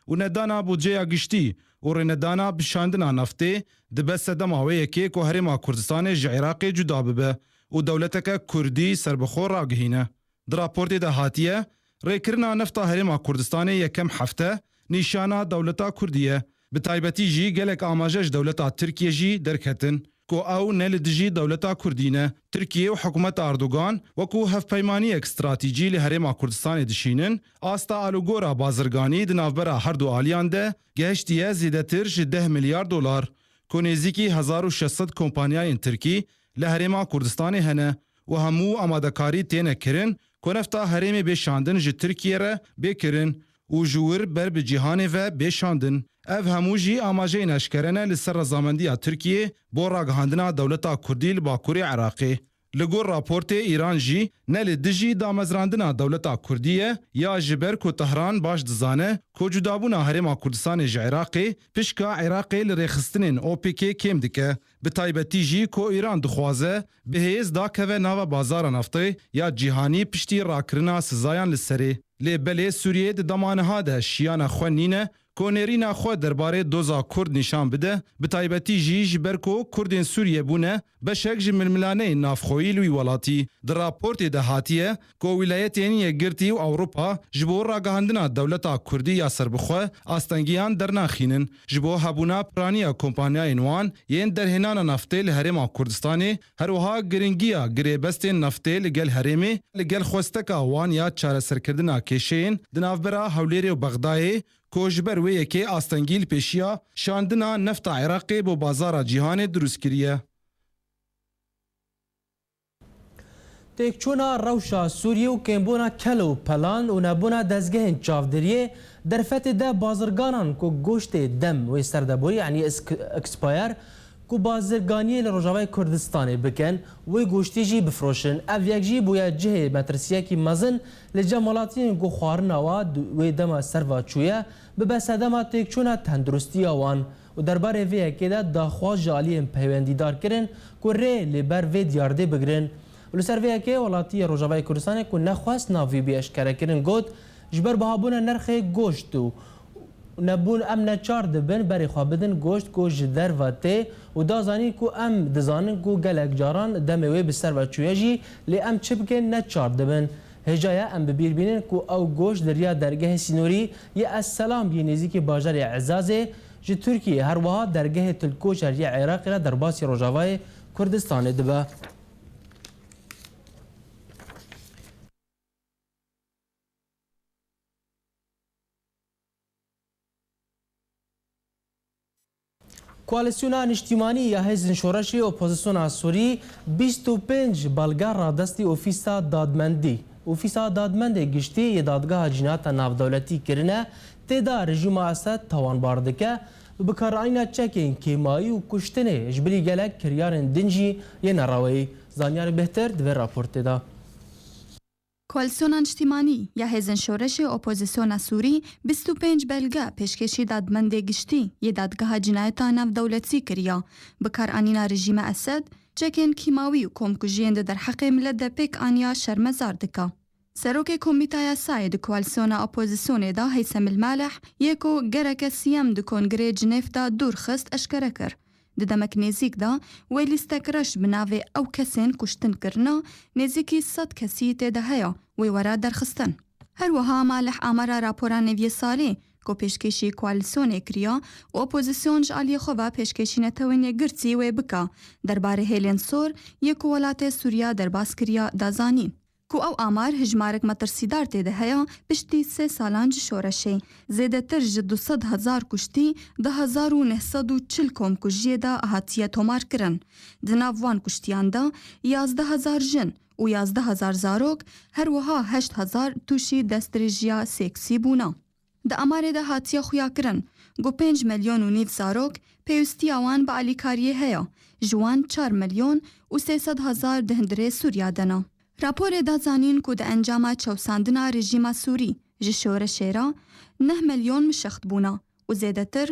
و ندانا بودجه گشتی و رندانا بشاندنا نفته دبست دماویه که هریما کردستان جه عراق جدا ببه و دولت کردی سربخور را بگهینه. در راپورت ده هاتیه ریکرنا نفتا هریما کردستان یکم هفته نشانه دولت کردیه بتایبەتی جی گەلێک ئاماژەش دەولەتا ترکیە جی دەرکەتن کۆ ئەو نەلدژی دەولەتا کوردینە ترکیە و حکوومەت ئاردوگان وەکو هەفپەیمانیەک استراتیجی لە هەرێما کوردستانی دشینن ئاستا ئالوگۆرا بازرگانی دناوبەرە هەردوو ئالیان دە گەهشتیە زیدەتر ji 10 میلیارد دلار کۆ نێزیکی 1600 کۆمپانیایên ترکی لە هەرێما کوردستانی هەنە و هەموو ئامادەکاری تێنە kirin کۆ نەفتا هەرێمê بێشاندن ji Tirkiye re bêkirin û ji wir ber bi cîhanê ve bêşandin. Ev hemû jî amajeyên eşkerene li ser rezamendiya Tirkiye bo ragihandina dewleta Kurdî li Bakurê Iraqê. Li gor raportê Îran jî ne li dijî damezrandina dewleta Kurdî ye ya ji ber ku Tehran baş dizane ku cudabûna Herêma Kurdistanê ji Iraqê pişka Iraqê li rêxistinên OPK kêm dike. Bi taybetî jî ku Îran dixwaze bi hêz dakeve nava bazara naftê ya cîhanî piştî rakirina sizayan li serê. Lê belê Sûriyê di damaniha de şiyana xwe nîne کۆنێرینا خۆ دەربارەی دۆزا کورد نیشان بدە bi taybetî jî ji ber ku Kurdên Sûriye bûne beşek ji milmilaneyên navxweyî wî welatî. Di raportê de hatiye ku wîlayetên yekgirtî û Ewropa ji bo ragihandina dewleta Kurdî ya serbixwe astengiyan dernaxînin ji bo hebûna piraniya kompanyayên wan yên derhênana naftê li Herêma Kurdistanê herwiha giringiya girêbestên naftê li gel Herêmê li gel xwesteka wan ya çareserkirina kêşeyên di navbera Hewlêrê û Bexdayê کو جبر وی یکی آستانگیل پیشیا شاندنا نفت عراقی بو بازار جیهان دروست کریه. تکچونا روشا سوریه و کمبونا کلو پلان و نبونا دزگه چاودریه در فت ده بازرگانان کو گوشت دم و سردبوری یعنی اکسپایر کو بازرگانی لروجاوی کردستان بکن و گوشتی جی بفروشن اف یک جی بویا جه مترسیه کی مزن لجمالاتین کو خوارنا و دم سروا چویا به بسدما تکچونا تندرستی آوان و درباره وی که ده داخواز جالیم پیوندیدار کرن کو ری لبر وی دیارده بگرن و لسر وی که ولاتی روجاوی کردستان کو نخواست ناوی بیش کرا کرن گود جبر بهابون نرخ گوشت و نبون ام نچار دبن بری خواه بدن گوشت کو جدر و تی و دازانی کو ام دزانن کو گلک جاران دموی بسر و چویجی لی ام چپکن نچار دبن هجایا ام ببیر بینن کو او گوشت دریا درگه سینوری یا السلام بی نزیک باجر اعزازه جی ترکیه هر وها درگه تلکوش یا عراق را در باسی روجاوای کردستان دبه. کوالسیون نیشتیمانی یا حزب شورشی اپوزیسیون سوری 25 بلگر را دستی اوفیسا دادمندی اوفیسا دادمند گشتی یه دادگاه جنایت ناودولتی کرنه تدا رژیم اسد توانبار دکه بکارانینا چکین کیمایی و کشتنه جبری گلک کریارن دنجی یه نراوی زانیار بهتر دوی راپورت دا. کوالسیون اجتماعی یا هزن شورش اپوزیسیون سوری 25 بلگه پیشکشی دادمنده گشتی یه دادگاه جنایتان نف دولتی کریا بکار آنینا رژیم اسد چکن کیماوی و کمکجین در حق ملت ده پیک آنیا شرمزار دکا. سروک کمیتای ساید کوالسیون اپوزیسیون دا هیثم المالح یکو گرک سیام دو کنگره جنیف دا دور خست اشکره کر. دمک نزیک دا ویلی استکرش بناوی او کسین کشتن کرنا نزیکی 100 کسی تیده هیا وی ورا درخستن. هر وها مالح آمارا راپوران نوی سالی کو پیشکشی کوالسیون کریا و اپوزیسیون جعلی خواه پیشکشی نتوینی گرچی وی بکا درباره هیلین سور یک ولات سوریا در باس کریا دازانین. کو او آمار هجمارک مترسیدار تیده هیا پشتی 3 سالانج شورشی. زیده تر جد 200,000 کشتی 10,940 کم کجیه دا احاتیه تومار کرن. دناوان کشتیان دا 11,000 جن و 11,000 زاروک هر وها 8,000 توشی دستریجیا سیکسی بونا. دا اماره دا هاتیه خویا کرن گو 5 میلیون و نیف زاروک پیوستی آوان با علیکاریه هیا جوان 4 میلیون و 300,000 دهندره سوریا دنا. راپور دا زانین کو دا انجام چوساندنا رژیم سوری جشور شیرا 9 میلیون مشخت بونا و زیده تر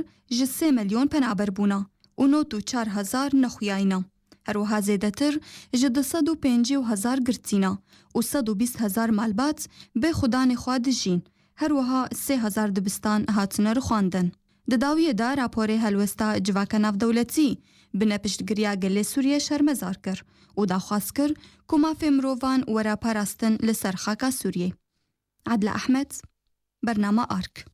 3 میلیون پنابر بونا و 94,000 نخویاینا. هر وها زیده تر 250,000 گرتینا و 120,000 مالبات به خودان خواد جین. هر وها 3,000 دبستان هاتن رخواندن. دداویه دا راپور هلوستا جواکا ناف دولتی بنا پشتگریا گل سوریه شرمزار کر و دا خواست کر که مافی مروفان ورا پاراستن لسر خاکا سوریه. عدل احمد برنامه آرک.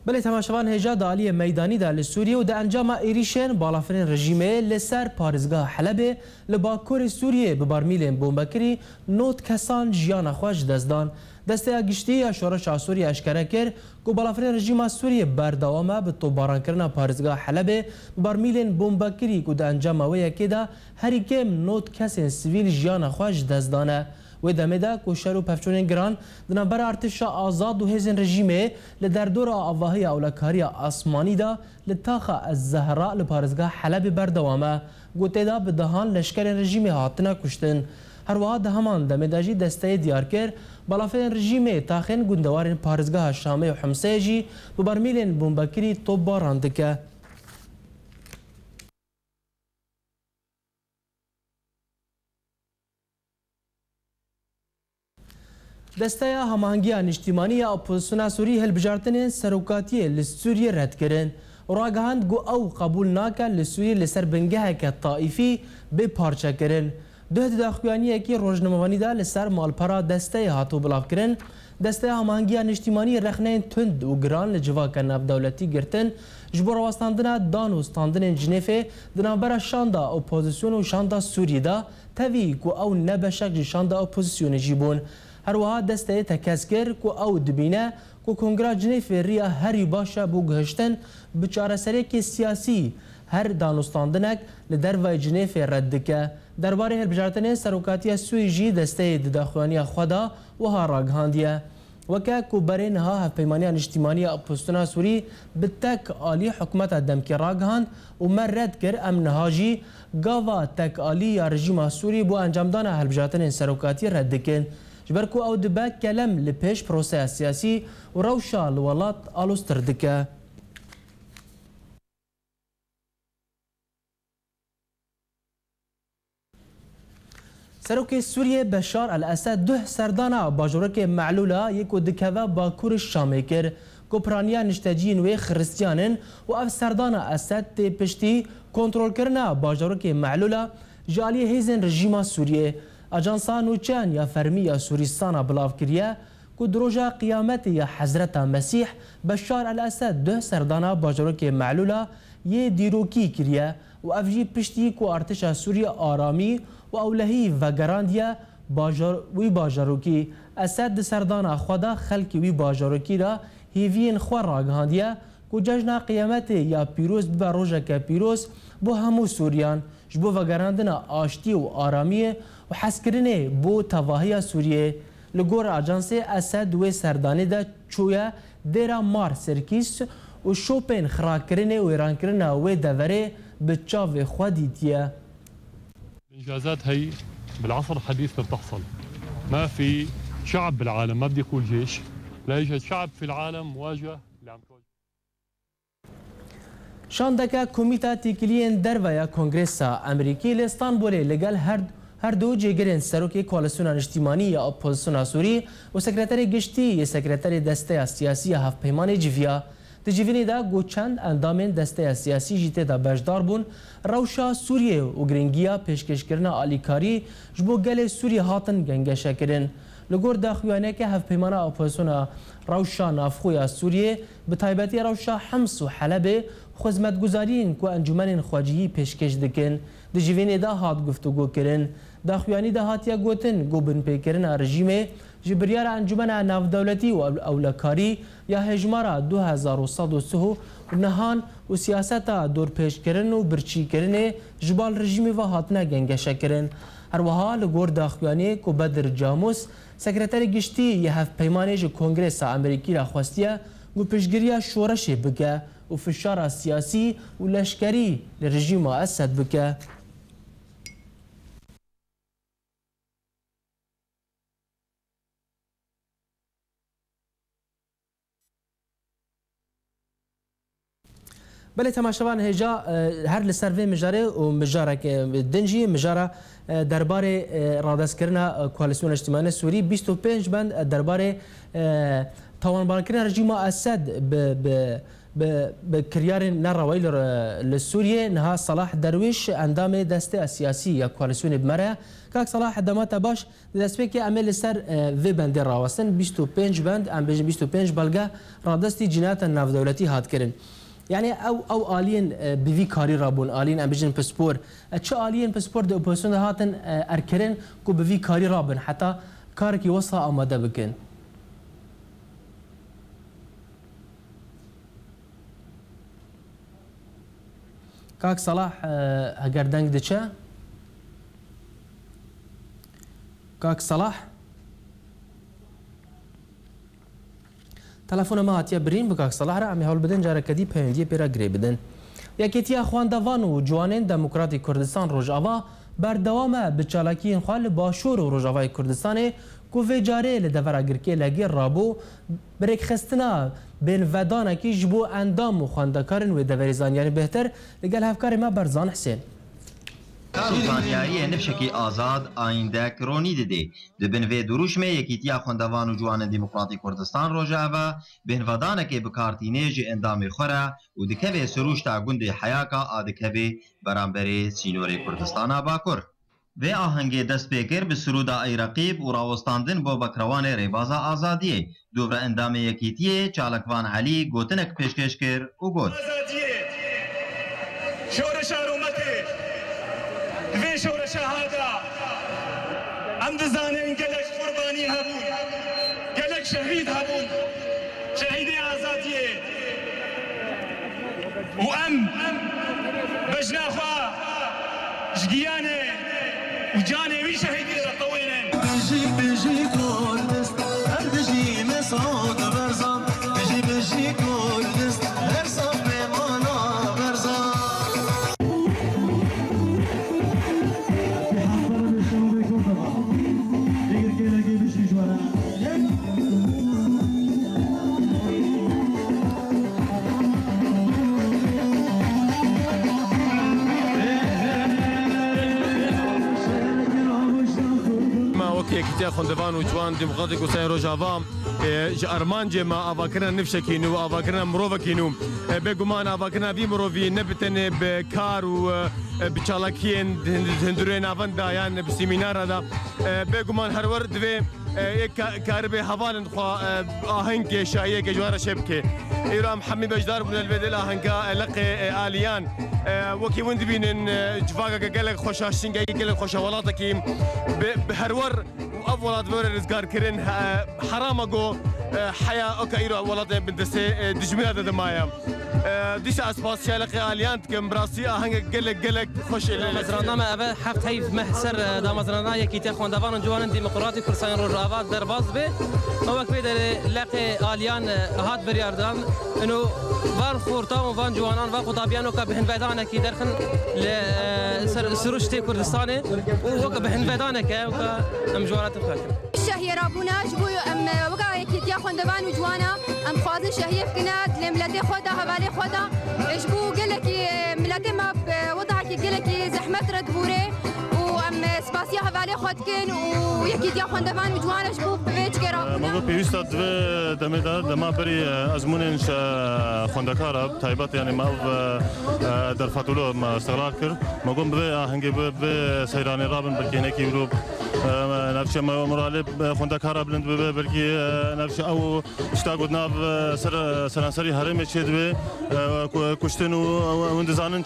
بله تماشاوان هجا دالی میدانی دا لسوریه و دا انجام ایریشن بالافرین رژیمه لسر پارزگاه حلبه لباکور سوریه ببارمیلین بومبکری نوت کسان جیان خوش دزدان دسته گشتی یا شورش سوریه اشکره کر که بالافرین رژیم سوریه بردوامه به توباران کرنا پارزگاه حلبه ببارمیلین بومبکری که دا انجام ویه که دا هری کم نوت کسین سویل جیان خوش دزدانه و دمه دا کوشر و پفچونین گران دنبر ارتش آزاد و هزین رژیمه لدردور آواهی اولکاری آسمانی دا لتاخ الزهراء لپارزگاه حلب بردوامه گوته دا به دهان لشکر رژیمه هاتنا کشتن. هر وها همان دمه دا جی دسته دیار کر بالافین رژیمه تاخین گندوارین پارزگاه شامه و حمسه جی ببرمیلین بومبکری توب باراندکه. دسته هماهنگی اجتماعی اپوزیسیون سوری هلبجارتن سروکاتی لسوریه رد کردن و راگهاند گو او قبول ناکن لسوریه لسر بنگه که طائفی به پارچه کردن. ده داخویانیه که روزنامه‌نویسی دا لسر مالپارا دسته هاتو بلاف کردن. دسته هماهنگی اجتماعی رخنه تند و گران لجواک ناف دولتی گرتن جبر واستاندن دان و ستاندن جنیفه دنابر شاندا اپوزیسیون و شاندا سوریه دا تاوی گو او نبشک شاندا اپوزیسیون جیبون. هر وها دسته تکسکر کو او دبینه کو کنگره جنیف ریا هری باشه بو گهشتن بچاره سریک سیاسی هر دانستاندنک لدر و جنیف رد که درباره هر بجارتنه سروکاتی سوی جی دسته داخوانی خدا و ها راگهاندیه وکه کو برین ها هفپیمانی اجتماعی اپوزیسیون سوری بتک آلی حکومت دمکی راگهاند و مرد کر امنهاجی گاوا تک آلی یا رژیم سوری بو انجامدان هر بجارتنه سروکاتی رد کن جبركو او دباك كلام لبيش بروسيس سياسي وروشا الولات الوستردكا. سروكي سوريا بشار الاسد ده سردانا باجورك معلوله يكو دكافا باكور الشاميكر كوبرانيا نشتاجين وي خريستيانن واف سردانا اسد تي بشتي كنترول كرنا باجورك معلوله جالي هيزن رژيما سوريا اجانسا نوچان یا فرمی یا سوریستان بلاف کریه که دروجا قیامت یا حضرت مسیح بشار الاسد ده سردانا باجروک معلوله یه دیروکی کریه و افجی پشتی که ارتش سوریا آرامی و اولهی و گراندیه وی باجروکی اسد سردانا خدا خلکی وی باجروکی را هیوین خواه راگهاندیه که جشن قیامت یا پیروز به روژا که پیروز بو همو سوریان جبو و گراندنا آشتی و آرامیه و حسکرینه بو تواهی سوریه لگور اجانس اسد و سردانی دا چویا دیرا مار سرکیس و شوپین خراکرنه و ایرانکرنه و دوره بتشاف خودیتیه. الإنجازات هي بالعصر الحديث بتحصل. ما في شعب بالعالم، ما بدي أقول جيش، لا يوجد شعب في العالم مواجه اللي عم تواجه. شاندکه کمیته تیکلین درویا کنگرس امریکی لستانبول لگل هر دو جگرین سروکی کوالسیون اجتماعی یا اپوزیسیون سوری و سکرتری گشتی یا سکرتری دسته سیاسی هفپیمان جویا تجیبینی دا گوچند اندامین دسته سیاسی جیته دا بجدار بون روشا سوریه و گرینگیا پیشکش کرنا آلیکاری جبو گل سوریه هاتن گنگشه کرن لگور داخویانه که هفپیمان اپوزیسیون روشا نافخویا سوریه به تایبتی روشا حمص و حلب خدمتگزارین کو انجمن خواجهی پیشکش دکن دجیوین دا هات گفتگو کرن داخویانی دا هاتیا گوتن گوبن پیکرن رژیم جبریار انجمن ناف دولتی و اولکاری یا هجمارا 2103 نهان و سیاست دور پیش کرن و برچی کرن جبال رژیم و هاتنا گنگشه کرن هروها لگور داخویانی کو بدر جاموس سکرتری گشتی یه هف پیمانه کنگرس امریکی را خواستیه و پیشگیری شورش بگه و فشار سیاسی و لشکری لرژیم اسد بکه. بله تماشاوان هجا هر لسروی مجاره و مجاره که دنجی مجاره درباره رادس کردن کوالسیون اجتماعی سوری 25 بند درباره توانبار کردن رژیم اسد به کریار نروایی لسوریه نها صلاح درویش اندام دسته سیاسی یا کوالسیون بمره که صلاح دمات باش دسته که عمل سر و بند راوستن 25 بند ام 25 بلگه رادستی جنایت ناف دولتی هات کردن يعني او آلين بفي كاري رابون آلين ام بيجن باسبور تشو آلين باسبور دو اوبوزيسيون هاتن اركرن كو بفي كاري رابن حتى كاركي وصل اماده بكن كاك صلاح هقردنك دچا كاك صلاح تلفون ما هاتیه برین بکاک صلاح را امی حال بدن جاره کدی پیوندی پیرا گری بدن یکیتیا خواندوان و جوانین دموکراتی کردستان روجاوا بردوامه به چالاکی انخوال باشور و روجاوای کردستان کوفه جاره لدورا گرکی لگی رابو بریک خستنا بین ودانه کی جبو اندام و خواندکارن و دوریزان یعنی بهتر لگل هفکار ما برزان حسین سلطانیاری نفشکی آزاد آینده کرونی دیده دبن و دروشمه یکیتیا خوندوان و جوان دموکراتی کردستان روجاوا بین ودانه که بکارتینه جی اندام خوره و دکوه سروش تا گنده حیاکا آدکوه برانبر سینور کردستان باکر و آهنگ دست پیکر به سرودا ای رقیب و راوستاندن با بکروان ریبازا آزادیه دوباره اندام یکیتیه چالکوان علی گوتنک پیشکش کر و گوت دوی شور شهاده ام دزانین گلک قربانی هبون گلک شهید هبون شهید آزادیه و ام بجناخوا جگیانه و جانه وی شهیدی را طوینن بجی کردست هر بجی مسعود برزان بجی کردست هر صف مانا برزان یکیتیا خوندوان و جوان دموکراتی کردستان روجاوا ارمان جما آواکرنا نفشکینو آواکرنا مروفکینو بگمان آواکرنا وی مروفی نبتن بکار و بچالاکین هندورین آوندا یعنی بسیمینار دا بگمان هر ورد و یک کار به حوالن خوا آهنگ شایعه که جوار شب که ایرام حمی بجدار بودن البدل آهنگا لق آلیان وکی وند بینن جواگا گلک خوشاشین گلک خوشوالاتا کی به هر ور اولاد ور رزگار کرن حرام گو حياة أوكا إيرو ولاد بندسة دجمية دمايا ديش أسباس شالق آليانت كم براسي هنگ قلق خوش مزرعنا ما أبى حفت هيف محسر دا مزرعنا يكي تاخون دافان جوان ديمقراطي كرسان روجافا درباز به هو كبير لقي آليان هات برياردان إنه فان فورتا وفان جوانان فان خطابيانو كبهن فيدانا كي درخن لسروشتي كردستاني وهو كبهن فيدانا كا وكا أم جوانات الخارج الشهية رابونا جبو أم وقع يكي تاخون دافان وجوانا أم خوازن شهية فكنا لملاتي خودا هبالي خودا جبو قلك ملاتي ما وضعك قلك زحمة ردبوري وأم سباسيا هبالي خودكن ويكي تاخون دافان وجوانا جبو بيج كرا مگو پیوستا دو دما بری ازمونش خوندکارا تایبات یعنی ما در فاتولو ما استقرار کر مگو به هنگی به سیرانی رابن بلکه کی گروپ نفش مرالب خوندکارا بلند به بلکه نفش او اشتاقود ناف سرانسری هرم چید به کشتن و اندزانن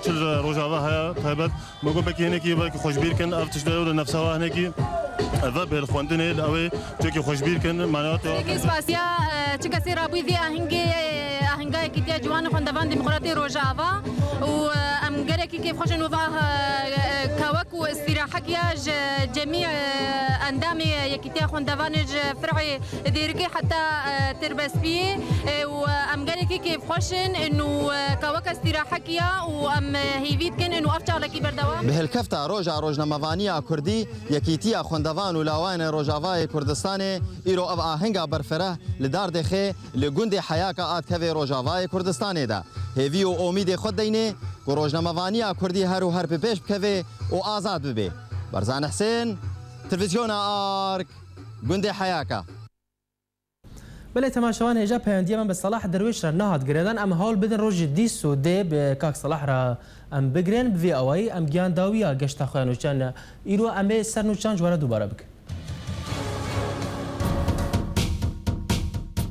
چل روجاوا های تایبات مگو بلکه کی بلکه خوشبیر کن افتش دور نفسها هنگی هذا بالخوندن الأوي تجي خوشبير كن معناته. كيس باسيا تجسي رابي ذي أهنجا كتير جوان خوندفان ديمقراطي روجافا وأمجري كيف خوشن وفاه كواك واستراحة كياج جميع أندامي يكتير خوندفانج فرعي ديركي حتى تربس بيه وأمجري كيف خوشن إنه كواك استراحة كيا وأم هيفيد كن إنه أفتح لكي بردوام. بهالكفتا روجنا مفانيا كردي يكتير خوندفان ولاوان روجافای کردستان ایرو او آهنگا برفره لدار دخه لگوند حیاکا آت کوی روجافای کردستان دا هیوی و امید خود دینه که روزنامه‌وانی کردی هر و هر پیش بکوی و آزاد ببی. برزان حسین تلویزیون آرک گوند حیاکا. بله تماشاوان هجا پیوندی من به صلاح درویش را نهاد گردن ام حال بدن روز دیس و دی به کاک صلاح را ام بگرن بوی اوایی ام گیان داویا گشت خوانوچان ایرو ام سرنوچان جواره دوباره بک.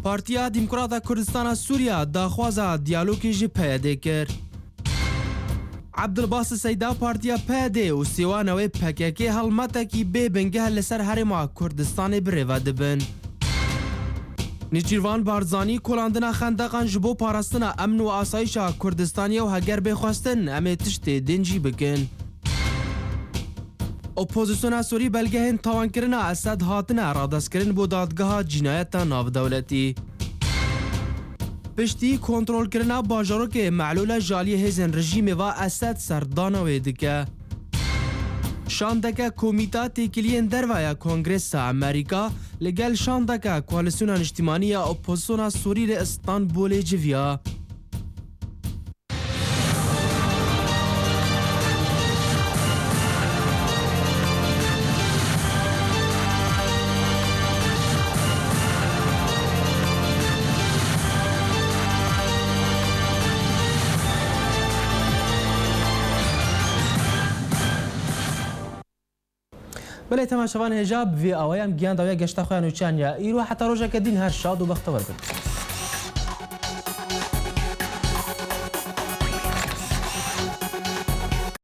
پارتیا دموکرات کردستان سوریا داخوازا دیالوگی جی پیاده کرد. عبدالباسط سیدا پارتیا پیاده و سیوانوی پکیکی هلمتکی بی بنگه لسر هرما کردستان بریوا دبن. نیچیروان بارزانی کلاندنا خندقان جبو پاراستنا امن و آسایشا کردستانی و هگر بخواستن امی تشت دنجی بکن. اپوزیسیون سوری بلگهن تاوان کرنا اسد هاتنا رادست کرن بو دادگاه جنایت ناف دولتی. پشتی کنترل کرنا باجارو که معلول جالی هزن رژیم و اسد سردانوی دکه. شاندکه کومیتا تیکلین دروایا کنگرس امریکا لگل شاندکه کوالسیون اجتماعی اپوزیسیون سوری ل استانبول جویا. بله تماشاوان هجاب وی آوایم گیان داویا گشته خوانوچان یا ایرو حتی روزه که دین هر شاد و بختور بید.